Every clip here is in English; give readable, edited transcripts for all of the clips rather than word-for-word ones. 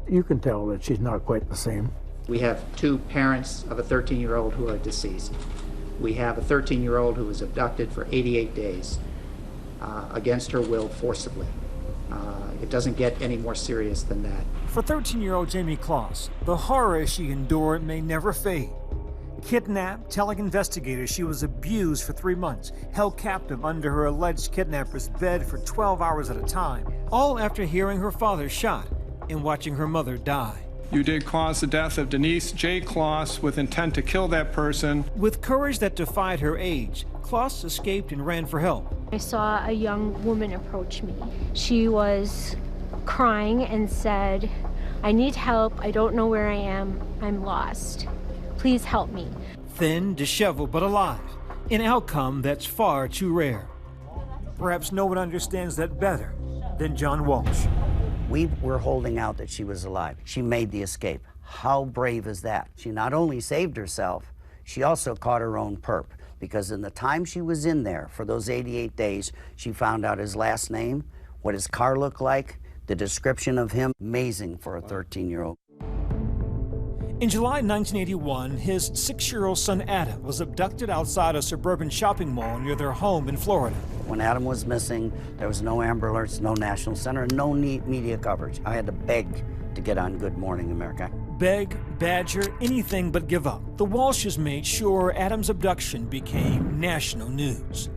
You can tell that she's not quite the same. We have two parents of a 13-year-old who are deceased. We have a 13-year-old who was abducted for 88 days against her will forcibly. It doesn't get any more serious than that. For 13-year-old Jayme Closs, the horror she endured may never fade. Kidnapped, telling investigators she was abused for 3 months, held captive under her alleged kidnapper's bed for 12 hours at a time, all after hearing her father shot and watching her mother die. You did cause the death of Denise J. Closs with intent to kill that person. With courage that defied her age, Closs escaped and ran for help. I saw a young woman approach me. She was crying and said, "I need help. I don't know where I am. I'm lost. Please help me." Thin, disheveled, but alive. An outcome that's far too rare. Perhaps no one understands that better than John Walsh. We were holding out that she was alive. She made the escape. How brave is that? She not only saved herself, she also caught her own perp, because in the time she was in there for those 88 days, she found out his last name, what his car looked like, the description of him. Amazing for a 13-year-old. In July 1981, his 6-year-old son Adam was abducted outside a suburban shopping mall near their home in Florida. When Adam was missing, there was no Amber Alerts, no National Center, no media coverage. I had to beg to get on Good Morning America. Beg, badger, anything but give up. The Walshes made sure Adam's abduction became national news.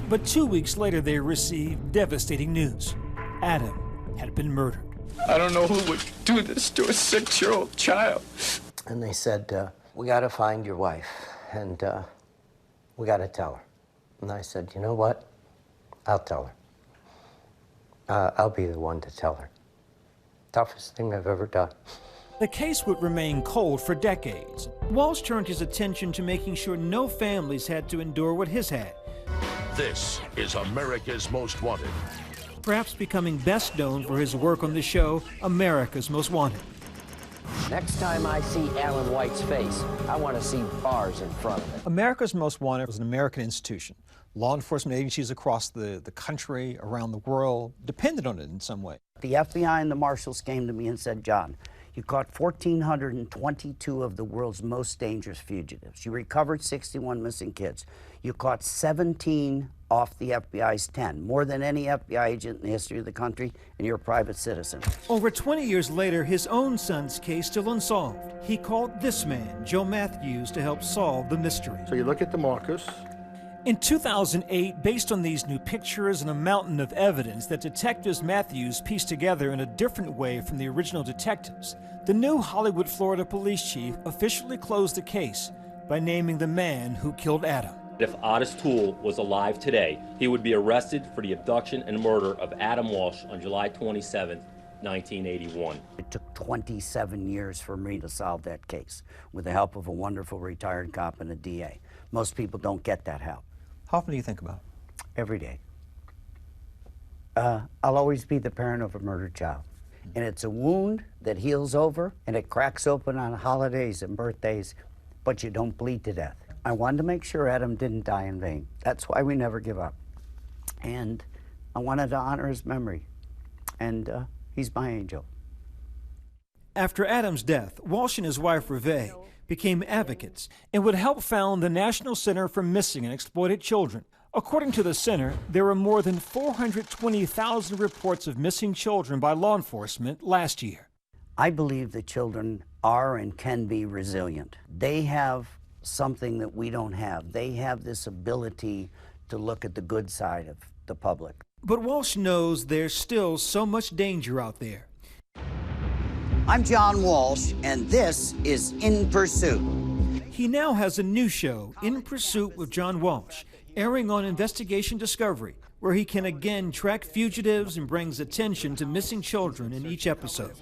But 2 weeks later, they received devastating news. Adam had been murdered. I don't know who would do this to a 6-year-old child. And they said, we got to find your wife, and we got to tell her. And I said, you know what? I'll tell her. I'll be the one to tell her. Toughest thing I've ever done. The case would remain cold for decades. Walsh turned his attention to making sure no families had to endure what his had. This is America's Most Wanted. Perhaps becoming best known for his work on the show America's Most Wanted. Next time I see Alan White's face, I want to see bars in front of it. America's Most Wanted was an American institution. Law enforcement agencies across the country, around the world, depended on it in some way. The FBI and the marshals came to me and said, John, you caught 1,422 of the world's most dangerous fugitives. You recovered 61 missing kids. You caught 17 off the FBI's 10, more than any FBI agent in the history of the country, and you're a private citizen. Over 20 years later, his own son's case still unsolved. He called this man, Joe Matthews, to help solve the mystery. So you look at the markers. In 2008, based on these new pictures and a mountain of evidence that detectives Matthews pieced together in a different way from the original detectives, the new Hollywood, Florida police chief officially closed the case by naming the man who killed Adam. If Otis Toole was alive today, he would be arrested for the abduction and murder of Adam Walsh on July 27, 1981. It took 27 years for me to solve that case with the help of a wonderful retired cop and a DA. Most people don't get that help. How often do you think about it? Every day. I'll always be the parent of a murdered child. And it's a wound that heals over, and it cracks open on holidays and birthdays, but you don't bleed to death. I wanted to make sure Adam didn't die in vain. That's why we never give up. And I wanted to honor his memory. And he's my angel. After Adam's death, Walsh and his wife, Reve, became advocates and would help found the National Center for Missing and Exploited Children. According to the center, there were more than 420,000 reports of missing children by law enforcement last year. I believe that children are and can be resilient. They have something that we don't have. They have this ability to look at the good side of the public. But Walsh knows there's still so much danger out there. I'm John Walsh, and this is In Pursuit. He now has a new show, In Pursuit with John Walsh, airing on Investigation Discovery, where he can again track fugitives and brings attention to missing children in each episode.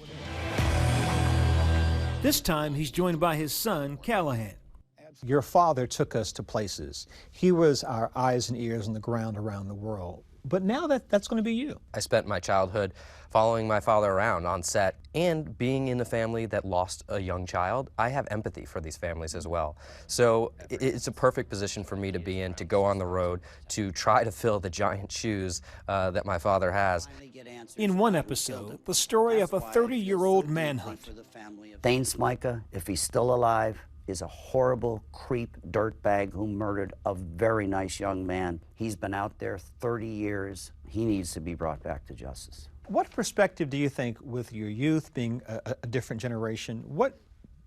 This time, he's joined by his son, Callahan. Your father took us to places. He was our eyes and ears on the ground around the world. But now that's going to be you. I spent my childhood following my father around on set, and being in a family that lost a young child, I have empathy for these families as well. So it's a perfect position for me to be in, to go on the road, to try to fill the giant shoes that my father has. In one episode, the story of a 30-year-old manhunt. Thane Smyka, if he's still alive, is a horrible creep dirtbag who murdered a very nice young man. He's been out there 30 years. He needs to be brought back to justice. What perspective do you think, with your youth being a different generation, what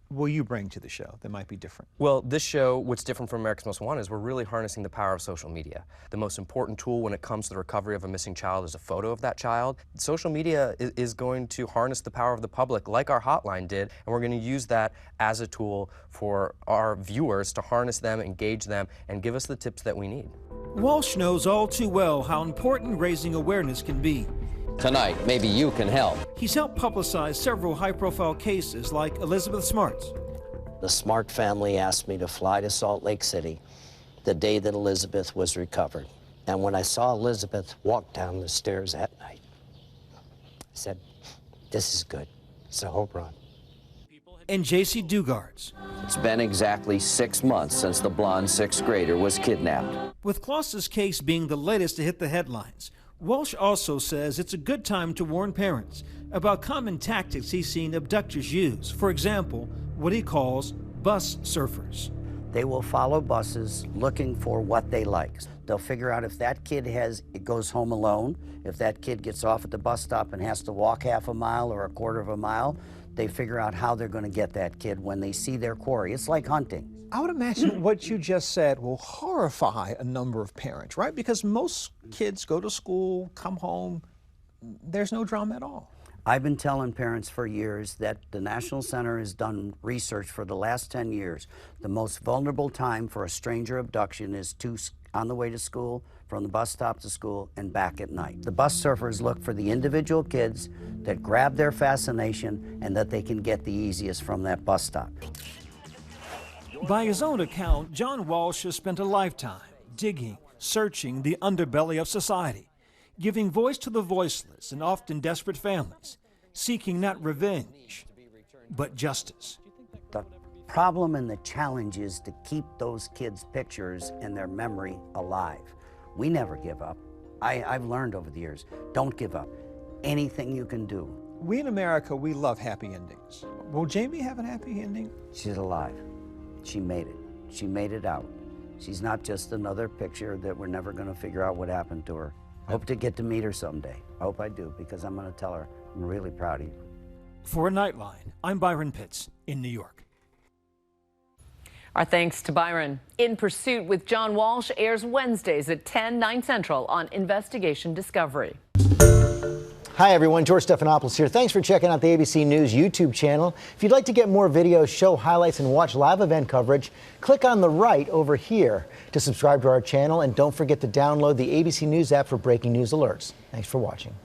will you bring to the show that might be different? Well, this show, what's different from America's Most Wanted is we're really harnessing the power of social media. The most important tool when it comes to the recovery of a missing child is a photo of that child. Social media is going to harness the power of the public like our hotline did, and we're going to use that as a tool for our viewers to harness them, engage them, and give us the tips that we need. Walsh knows all too well how important raising awareness can be. Tonight, maybe you can help. He's helped publicize several high-profile cases like Elizabeth Smart's. The Smart family asked me to fly to Salt Lake City the day that Elizabeth was recovered. And when I saw Elizabeth walk down the stairs at night, I said, this is good. It's a home run. And J.C. Dugard's. It's been exactly 6 months since the blonde 6th grader was kidnapped. With Closs's case being the latest to hit the headlines, Walsh also says it's a good time to warn parents about common tactics he's seen abductors use. For example, what he calls bus surfers. They will follow buses looking for what they like. They'll figure out if that kid goes home alone, if that kid gets off at the bus stop and has to walk half a mile or a quarter of a mile, they figure out how they're going to get that kid when they see their quarry. It's like hunting. I would imagine what you just said will horrify a number of parents, right? Because most kids go to school, come home, there's no drama at all. I've been telling parents for years that the National Center has done research for the last 10 years. The most vulnerable time for a stranger abduction is on the way to school, from the bus stop to school, and back at night. The bus surfers look for the individual kids that grab their fascination and that they can get the easiest from that bus stop. By his own account, John Walsh has spent a lifetime digging, searching the underbelly of society, giving voice to the voiceless and often desperate families, seeking not revenge, but justice. The problem and the challenge is to keep those kids' pictures and their memory alive. We never give up. I've learned over the years, don't give up. Anything you can do. We in America, we love happy endings. Will Jayme have a happy ending? She's alive. She made it. She made it out. She's not just another picture that we're never going to figure out what happened to her. I hope to get to meet her someday. I hope I do, because I'm going to tell her I'm really proud of you. For Nightline, I'm Byron Pitts in New York. Our thanks to Byron. In Pursuit with John Walsh airs Wednesdays at 10, 9 Central on Investigation Discovery. Hi everyone, George Stephanopoulos here. Thanks for checking out the ABC News YouTube channel. If you'd like to get more videos, show highlights, and watch live event coverage, click on the right over here to subscribe to our channel, and don't forget to download the ABC News app for breaking news alerts. Thanks for watching.